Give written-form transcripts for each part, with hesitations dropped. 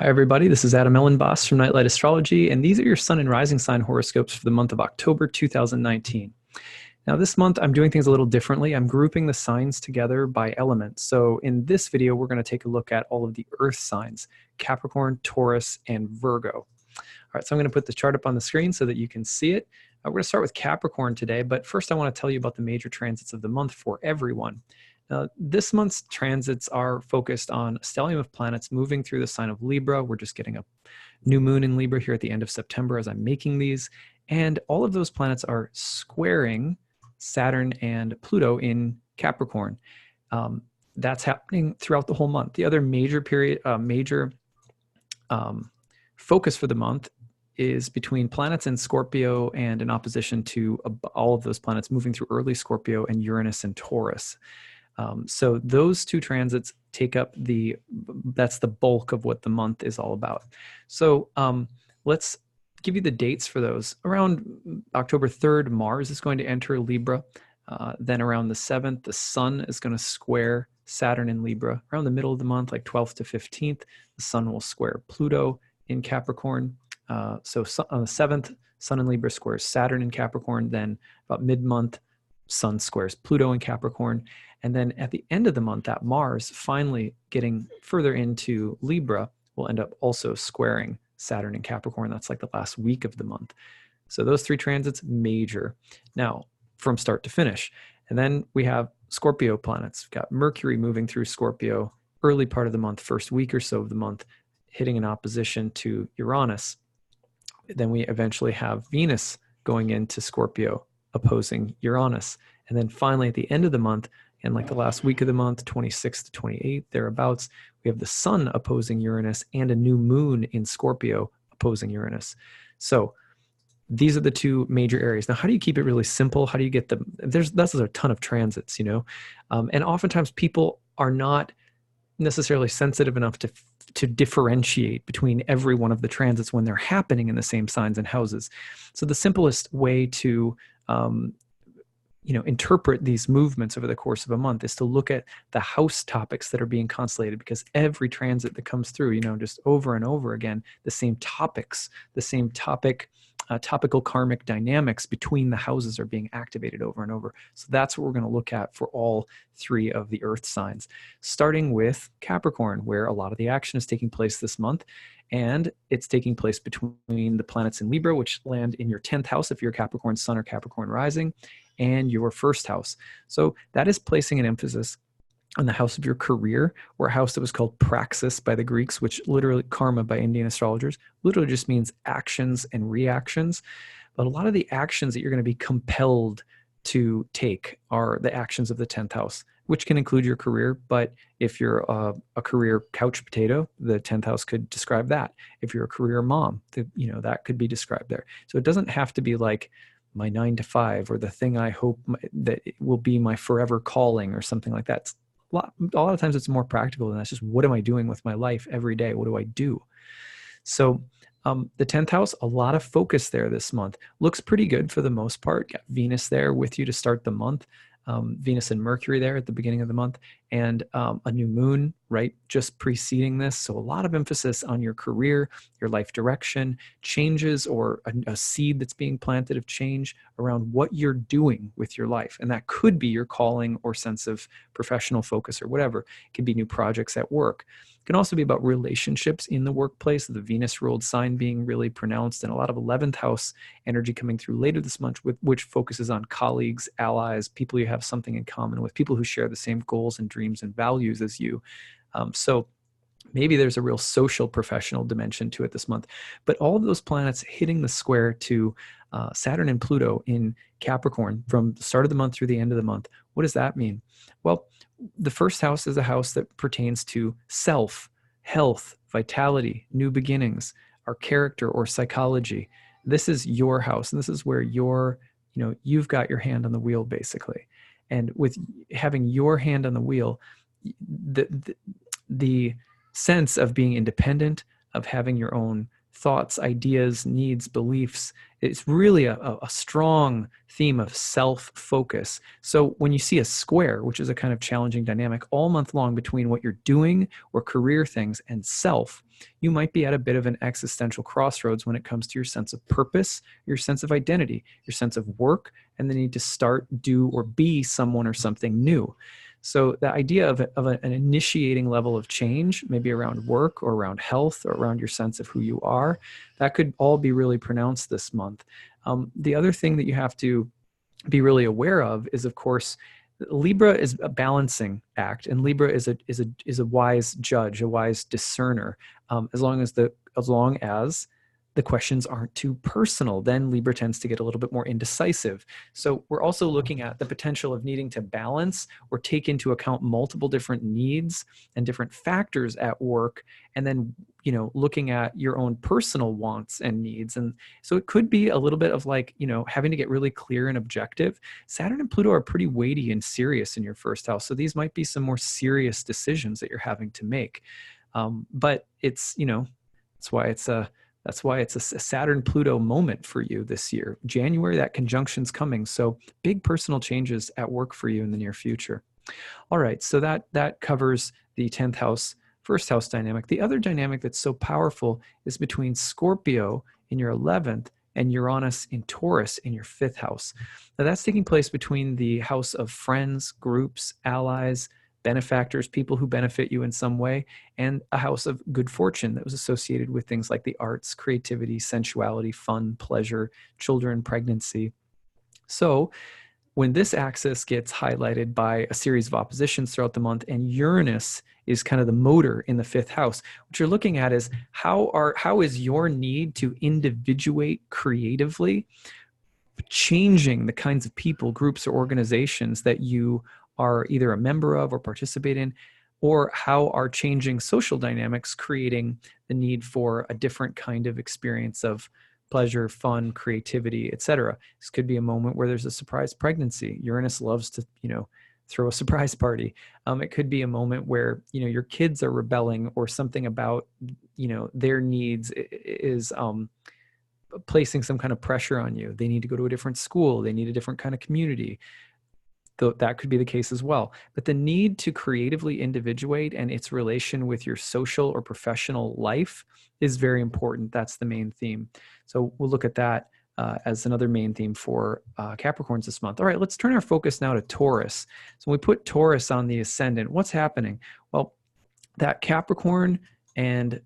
Hi, everybody. This is Adam Elenbaas from Nightlight Astrology, and these are your Sun and Rising Sign horoscopes for the month of October 2019. Now, this month, I'm doing things a little differently. I'm grouping the signs together by element. So in this video, we're going to take a look at all of the Earth signs, Capricorn, Taurus, and Virgo. All right, so I'm going to put the chart up on the screen so that you can see it. We're going to start with Capricorn today, but first I want to tell you about the major transits of the month for everyone. This month's transits are focused on a stellium of planets moving through the sign of Libra. We're just getting a new moon in Libra here at the end of September as I'm making these. And all of those planets are squaring Saturn and Pluto in Capricorn. That's happening throughout the whole month. The other major focus for the month is between planets in Scorpio and in opposition to all of those planets moving through early Scorpio and Uranus and Taurus. So those two transits take up that's the bulk of what the month is all about. So let's give you the dates for those. Around October 3rd, Mars is going to enter Libra. Then around the 7th, the Sun is going to square Saturn in Libra. Around the middle of the month, like 12th to 15th, the Sun will square Pluto in Capricorn. So on the 7th, Sun in Libra squares Saturn in Capricorn. Then about mid-month, Sun squares Pluto in Capricorn. And then at the end of the month, that Mars, finally getting further into Libra, will end up also squaring Saturn in Capricorn. That's like the last week of the month. So those three transits, major. Now, from start to finish. And then we have Scorpio planets. We've got Mercury moving through Scorpio early part of the month, first week or so of the month, hitting an opposition to Uranus. Then we eventually have Venus going into Scorpio, opposing Uranus. And then finally at the end of the month, and like the last week of the month, 26th to 28th, thereabouts, we have the Sun opposing Uranus and a new moon in Scorpio opposing Uranus. So these are the two major areas. Now, how do you keep it really simple? How do you get that's a ton of transits, you know? And oftentimes people are not necessarily sensitive enough to differentiate between every one of the transits when they're happening in the same signs and houses. So the simplest way to interpret these movements over the course of a month is to look at the house topics that are being constellated, because every transit that comes through, just over and over again, the same topics, the same topical karmic dynamics between the houses are being activated over and over. So that's what we're going to look at for all three of the Earth signs, starting with Capricorn, where a lot of the action is taking place this month. And it's taking place between the planets in Libra, which land in your 10th house if you're Capricorn Sun or Capricorn Rising, and your first house. So that is placing an emphasis on the house of your career, or a house that was called praxis by the Greeks, which literally, karma by Indian astrologers, literally just means actions and reactions. But a lot of the actions that you're going to be compelled to take are the actions of the 10th house, which can include your career. But if you're a career couch potato, the 10th house could describe that. If you're a career mom, that could be described there. So it doesn't have to be like my 9 to 5 or the thing I hope that it will be my forever calling or something like that. A lot of times it's more practical than that's just, what am I doing with my life every day? What do I do? So the 10th house, a lot of focus there this month. Looks pretty good for the most part. Got Venus there with you to start the month. Venus and Mercury there at the beginning of the month, and a new moon, right, just preceding this. So a lot of emphasis on your career, your life direction, changes, or a seed that's being planted of change around what you're doing with your life. And that could be your calling or sense of professional focus or whatever. It could be new projects at work. It can also be about relationships in the workplace, the Venus-ruled sign being really pronounced, and a lot of 11th house energy coming through later this month, which focuses on colleagues, allies, people you have something in common with, people who share the same goals and dreams and values as you. So maybe there's a real social, professional dimension to it this month. But all of those planets hitting the square to Saturn and Pluto in Capricorn from the start of the month through the end of the month, what does that mean? Well, the first house is a house that pertains to self, health, vitality, new beginnings, our character or psychology. This is your house, and this is where you've got your hand on the wheel, basically. And with having your hand on the wheel, the sense of being independent, of having your own thoughts, ideas, needs, beliefs, it's really a strong theme of self-focus. So when you see a square, which is a kind of challenging dynamic all month long between what you're doing or career things and self, you might be at a bit of an existential crossroads when it comes to your sense of purpose, your sense of identity, your sense of work, and the need to start, do, or be someone or something new. So the idea of an initiating level of change, maybe around work or around health or around your sense of who you are, that could all be really pronounced this month. The other thing that you have to be really aware of is, of course, Libra is a balancing act, and Libra is a wise judge, a wise discerner. As long as the questions aren't too personal, then Libra tends to get a little bit more indecisive. So we're also looking at the potential of needing to balance or take into account multiple different needs and different factors at work, and then, you know, looking at your own personal wants and needs. And so it could be a little bit of like, you know, having to get really clear and objective. Saturn and Pluto are pretty weighty and serious in your first house. So these might be some more serious decisions that you're having to make. But it's, you know, that's why it's a Saturn-Pluto moment for you this year. January, that conjunction's coming. So big personal changes at work for you in the near future. All right, so that covers the 10th house, first house dynamic. The other dynamic that's so powerful is between Scorpio in your 11th and Uranus in Taurus in your 5th house. Now that's taking place between the house of friends, groups, allies, benefactors, people who benefit you in some way, and a house of good fortune that was associated with things like the arts, creativity, sensuality, fun, pleasure, children, pregnancy. So when this axis gets highlighted by a series of oppositions throughout the month, and Uranus is kind of the motor in the 5th house, what you're looking at is how is your need to individuate creatively changing the kinds of people, groups, or organizations that you are either a member of or participate in, or how are changing social dynamics creating the need for a different kind of experience of pleasure, fun, creativity, etc. This could be a moment where there's a surprise pregnancy. Uranus loves to, you know, throw a surprise party. It could be a moment where, you know, your kids are rebelling, or something about, you know, their needs is placing some kind of pressure on you. They need to go to a different school. They need a different kind of community. That could be the case as well. But the need to creatively individuate and its relation with your social or professional life is very important. That's the main theme. So we'll look at that as another main theme for Capricorns this month. All right, let's turn our focus now to Taurus. So when we put Taurus on the ascendant, what's happening? Well, that Capricorn and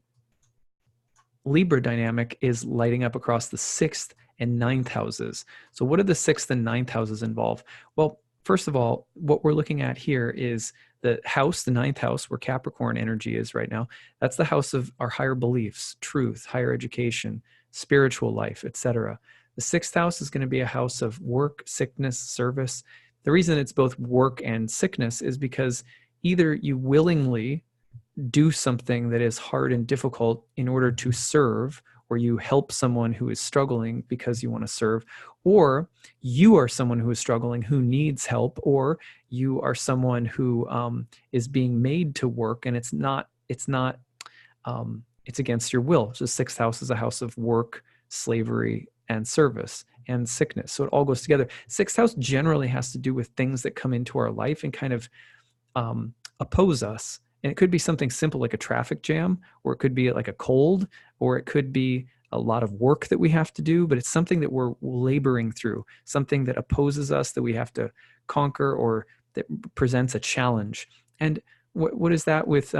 Libra dynamic is lighting up across the 6th and 9th houses. So what do the 6th and 9th houses involve? Well, first of all, what we're looking at here is the house, the 9th house, where Capricorn energy is right now. That's the house of our higher beliefs, truth, higher education, spiritual life, etc. The 6th house is going to be a house of work, sickness, service. The reason it's both work and sickness is because either you willingly do something that is hard and difficult in order to serve, or you help someone who is struggling because you want to serve, or you are someone who is struggling who needs help, or you are someone who is being made to work, and it's against your will. So the 6th house is a house of work, slavery, and service, and sickness. So it all goes together. 6th house generally has to do with things that come into our life and kind of oppose us. And it could be something simple like a traffic jam, or it could be like a cold, or it could be a lot of work that we have to do, but it's something that we're laboring through, something that opposes us that we have to conquer, or that presents a challenge. And what is that with,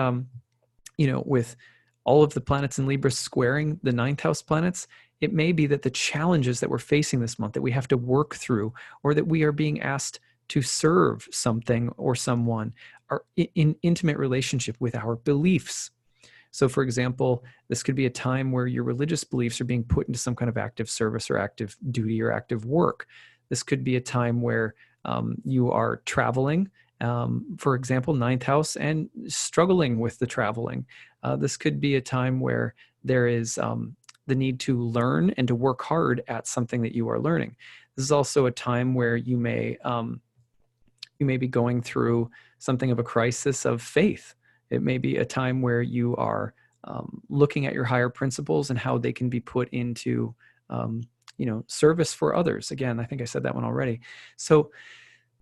with all of the planets in Libra squaring the 9th house planets? It may be that the challenges that we're facing this month that we have to work through, or that we are being asked to serve something or someone, are in intimate relationship with our beliefs. So for example, this could be a time where your religious beliefs are being put into some kind of active service or active duty or active work. This could be a time where you are traveling, for example, 9th house, and struggling with the traveling. This could be a time where there is the need to learn and to work hard at something that you are learning. This is also a time where you may be going through something of a crisis of faith. It may be a time where you are looking at your higher principles and how they can be put into, service for others. Again, I think I said that one already. So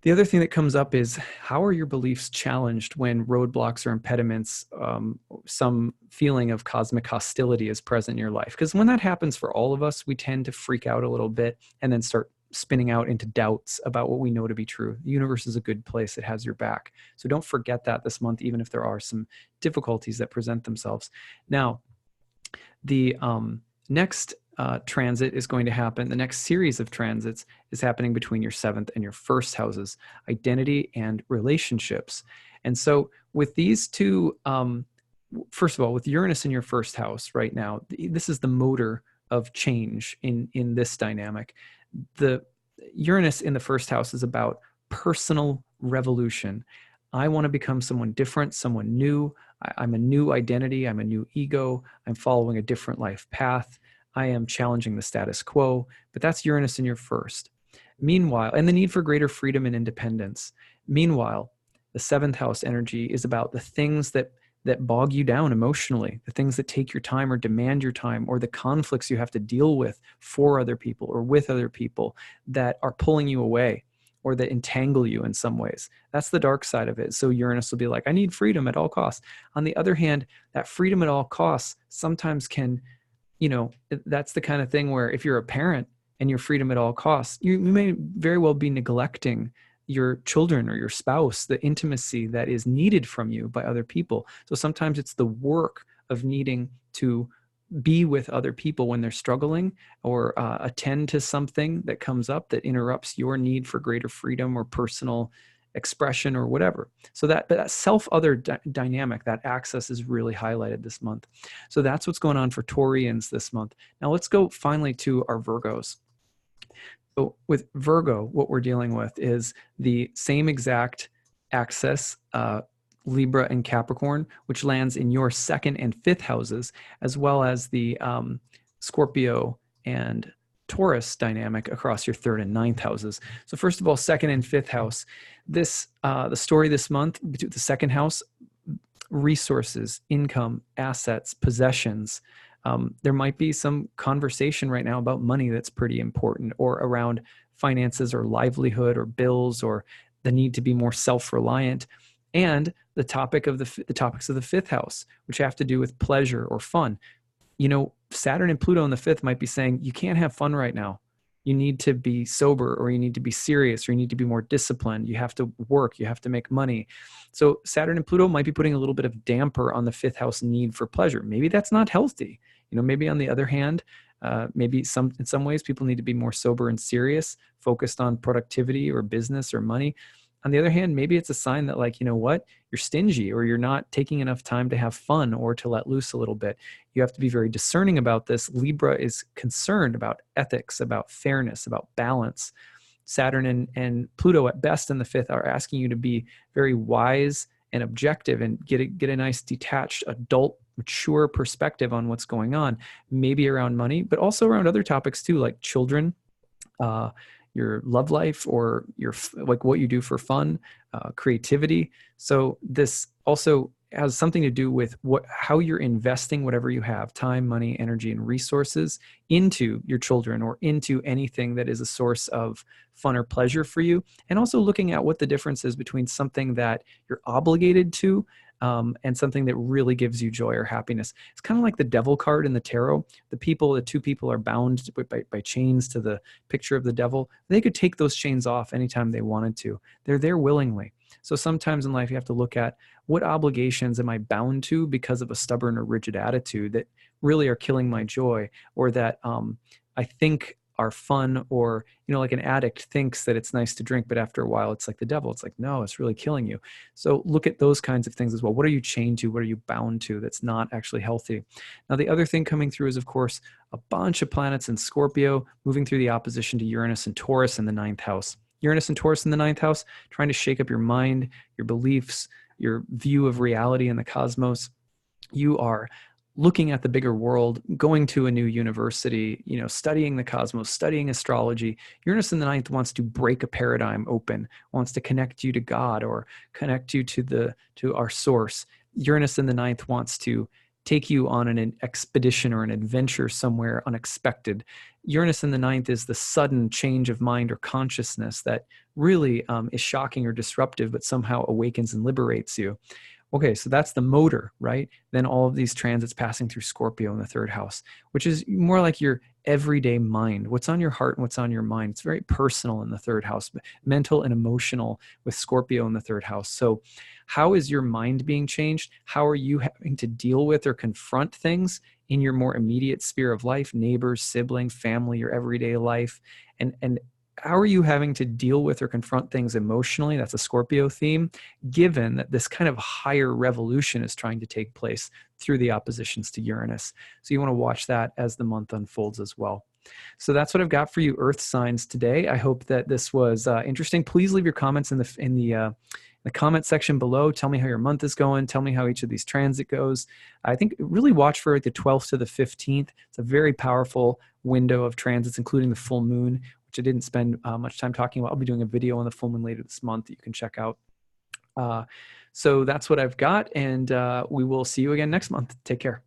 The other thing that comes up is, how are your beliefs challenged when roadblocks or impediments, some feeling of cosmic hostility is present in your life? Because when that happens for all of us, we tend to freak out a little bit and then start spinning out into doubts about what we know to be true. The universe is a good place. It has your back. So don't forget that this month, even if there are some difficulties that present themselves. Now, the next transit is going to happen. The next series of transits is happening between your 7th and your 1st houses, identity and relationships. And so with these two, first of all, with Uranus in your 1st house right now, this is the motor of change in this dynamic. The Uranus in the 1st house is about personal revolution. I want to become someone different, someone new. I'm a new identity. I'm a new ego. I'm following a different life path. I am challenging the status quo, but that's Uranus in your 1st. Meanwhile, and the need for greater freedom and independence. Meanwhile, the 7th house energy is about the things that bog you down emotionally, the things that take your time or demand your time, or the conflicts you have to deal with for other people or with other people that are pulling you away or that entangle you in some ways. That's the dark side of it. So Uranus will be like, I need freedom at all costs. On the other hand, that freedom at all costs sometimes can, that's the kind of thing where if you're a parent and your freedom at all costs, you may very well be neglecting your children or your spouse, the intimacy that is needed from you by other people. So sometimes it's the work of needing to be with other people when they're struggling, or attend to something that comes up that interrupts your need for greater freedom or personal expression or whatever. So that self-other dynamic, that axis is really highlighted this month. So that's what's going on for Taurians this month. Now let's go finally to our Virgos. So with Virgo, what we're dealing with is the same exact axis, Libra and Capricorn, which lands in your 2nd and 5th houses, as well as the Scorpio and Taurus dynamic across your 3rd and 9th houses. So first of all, 2nd and 5th house. This the story this month, the 2nd house, resources, income, assets, possessions. There might be some conversation right now about money that's pretty important, or around finances or livelihood or bills, or the need to be more self-reliant. And the topics of the 5th house, which have to do with pleasure or fun. Saturn and Pluto in the 5th might be saying, you can't have fun right now. You need to be sober, or you need to be serious, or you need to be more disciplined. You have to work, you have to make money. So Saturn and Pluto might be putting a little bit of damper on the 5th house need for pleasure. Maybe that's not healthy. Maybe on the other hand, maybe in some ways people need to be more sober and serious, focused on productivity or business or money. On the other hand, maybe it's a sign that, like, you're stingy, or you're not taking enough time to have fun or to let loose a little bit. You have to be very discerning about this. Libra is concerned about ethics, about fairness, about balance. Saturn and Pluto at best in the 5th are asking you to be very wise and objective and get a nice detached, adult, mature perspective on what's going on, maybe around money, but also around other topics too, like children, your love life, or like what you do for fun, creativity. So this also has something to do with how you're investing whatever you have, time, money, energy, and resources, into your children or into anything that is a source of fun or pleasure for you. And also looking at what the difference is between something that you're obligated to and something that really gives you joy or happiness. It's kind of like the devil card in the tarot. The 2 people are bound by chains to the picture of the devil. They could take those chains off anytime they wanted to. They're there willingly. So sometimes in life you have to look at, what obligations am I bound to because of a stubborn or rigid attitude that really are killing my joy, or that I think are fun, or like an addict thinks that it's nice to drink, but after a while it's like the devil. It's like, no, it's really killing you. So look at those kinds of things as well. What are you chained to? What are you bound to that's not actually healthy? Now, the other thing coming through is, of course, a bunch of planets in Scorpio moving through the opposition to Uranus and Taurus in the 9th house. Uranus and Taurus in the 9th house, trying to shake up your mind, your beliefs, your view of reality and the cosmos. You are looking at the bigger world, going to a new university, studying the cosmos, studying astrology. Uranus in the 9th wants to break a paradigm open, wants to connect you to God, or connect you to our source. Uranus in the 9th wants to take you on an expedition or an adventure somewhere unexpected. Uranus in the ninth is the sudden change of mind or consciousness that really is shocking or disruptive, but somehow awakens and liberates you. Okay, so that's the motor, right? Then all of these transits passing through Scorpio in the third house, which is more like your everyday mind. What's on your heart and what's on your mind? It's very personal in the third house, mental and emotional with Scorpio in the third house. So how is your mind being changed? How are you having to deal with or confront things in your more immediate sphere of life, neighbors, sibling, family, your everyday life? And how are you having to deal with or confront things emotionally? That's a Scorpio theme, given that this kind of higher revolution is trying to take place through the oppositions to Uranus. So you want to watch that as the month unfolds as well. So that's what I've got for you, Earth signs, today. I hope that this was interesting. Please leave your comments in the comment section below. Tell me how your month is going. Tell me how each of these transit goes. I think really watch for the 12th to the 15th. It's a very powerful window of transits, including the full moon, which I didn't spend much time talking about. I'll be doing a video on the full moon later this month that you can check out. So that's what I've got, and we will see you again next month. Take care.